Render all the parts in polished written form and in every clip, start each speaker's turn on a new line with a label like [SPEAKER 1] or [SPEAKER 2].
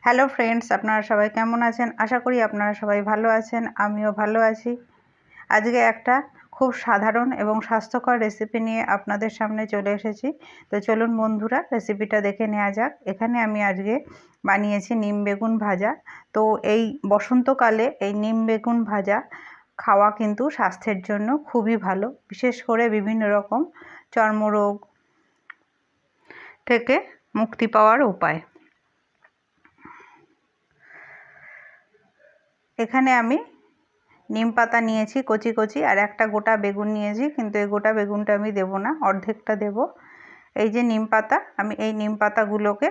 [SPEAKER 1] Hello friends, আপনারা সবাই কেমন আছেন? আশা করি আপনারা সবাই ভালো আছেন। আমিও ভালো আছি। আজকে একটা খুব সাধারণ এবং স্বাস্থ্যকর রেসিপি নিয়ে আপনাদের সামনে চলে এসেছি। তো চলুন বন্ধুরা, রেসিপিটা দেখে নেওয়া যাক। এখানে আমি আজকে বানিয়েছি নিম বেগুন ভাজা। তো এই বসন্তকালে এই নিম বেগুন ভাজা খাওয়া কিন্তু স্বাস্থ্যের জন্য খুবই ভালো, বিশেষ করে বিভিন্ন রকম চর্মরোগ থেকে মুক্তি পাওয়ার উপায়। এখানে আমি নিম পাতা নিয়েছি কচি কচি, আর একটা গোটা বেগুন নিয়েছি, কিন্তু এই গোটা বেগুনটা আমি দেব না, অর্ধেকটা দেব। এই যে নিম পাতা, আমি এই নিম পাতাগুলোকে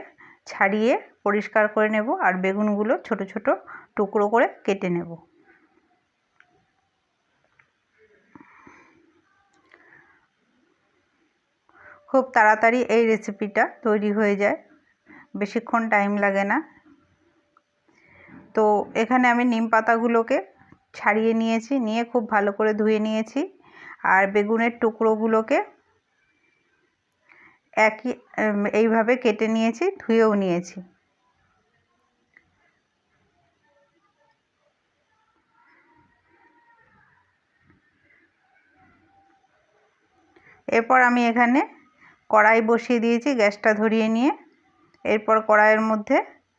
[SPEAKER 1] ছাড়িয়ে পরিষ্কার করে নেব, আর বেগুনগুলো ছোট ছোট টুকরো করে কেটে নেব। খুব তাড়াতাড়ি এই রেসিপিটা তৈরি হয়ে যায়, বেশিক্ষণ টাইম লাগে না। তো এখানে আমি নিম পাতাগুলোকে ছাড়িয়ে নিয়েছি, নিয়ে খুব ভালো করে ধুয়ে নিয়েছি, আর বেগুনের টুকরোগুলোকে এইভাবে কেটে নিয়েছি, ধুয়েও নিয়েছি। এরপর আমি এখানে কড়াই বসিয়ে দিয়েছি, গ্যাসটা ধরিয়ে নিয়ে। এরপর কড়াইয়ের মধ্যে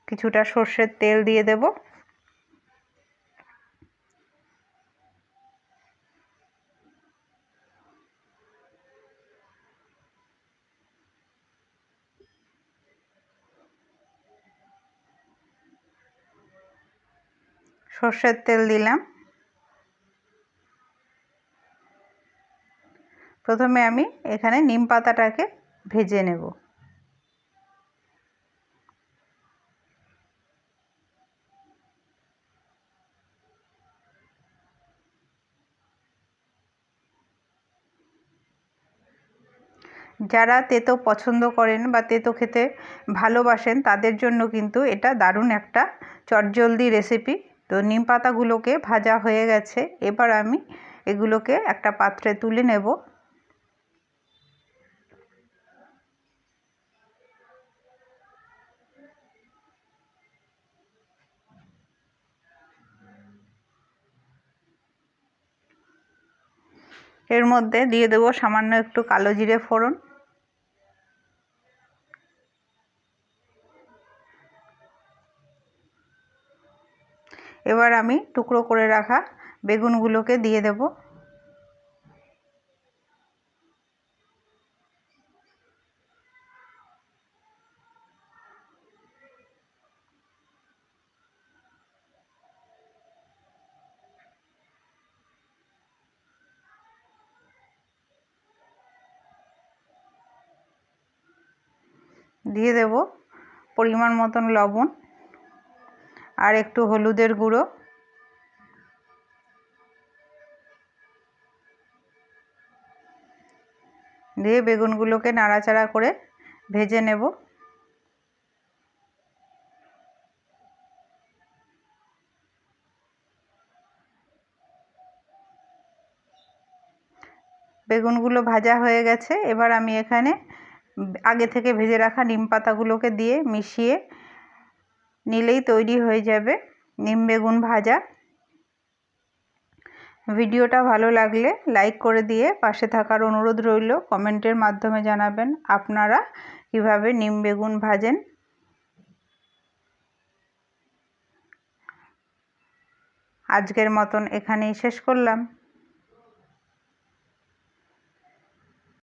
[SPEAKER 1] কিছুটা সর্ষের তেল দিয়ে দেব। সর্ষের তেল দিলাম। প্রথমে আমি এখানে নিম পাতাটাকে ভেজে নেব। যারা তেতো পছন্দ করেন বা তেতো খেতে ভালোবাসেন, তাদের জন্য কিন্তু এটা দারুণ একটা চটজলদি রেসিপি। তো নিম পাতাগুলোকে ভাজা হয়ে গেছে, এবার আমি এগুলোকে একটা পাত্রে তুলে নেব। এর মধ্যে দিয়ে দেব সামান্য একটু কালো জিরে ফোড়ন, এবার আমি টুকরো করে রাখা বেগুনগুলোকে দিয়ে দেব। দিয়ে দেব পরিমাণ মতন লবণ আর একটু হলুদের গুঁড়ো। দিয়ে বেগুনগুলোকে নাড়াচাড়া করে ভেজে নেব। বেগুনগুলো ভাজা হয়ে গেছে, এবার আমি এখানে আগে থেকে ভেজে রাখা নিম পাতাগুলোকে দিয়ে মিশিয়ে নিলেই তৈরি হয়ে যাবে নিম বেগুন ভাজা। ভিডিওটা ভালো লাগলে লাইক করে দিয়ে পাশে থাকার অনুরোধ রইল। কমেন্টের মাধ্যমে জানাবেন আপনারা কিভাবে নিম বেগুন ভাজেন। আজকের মতন এখানেই শেষ করলাম।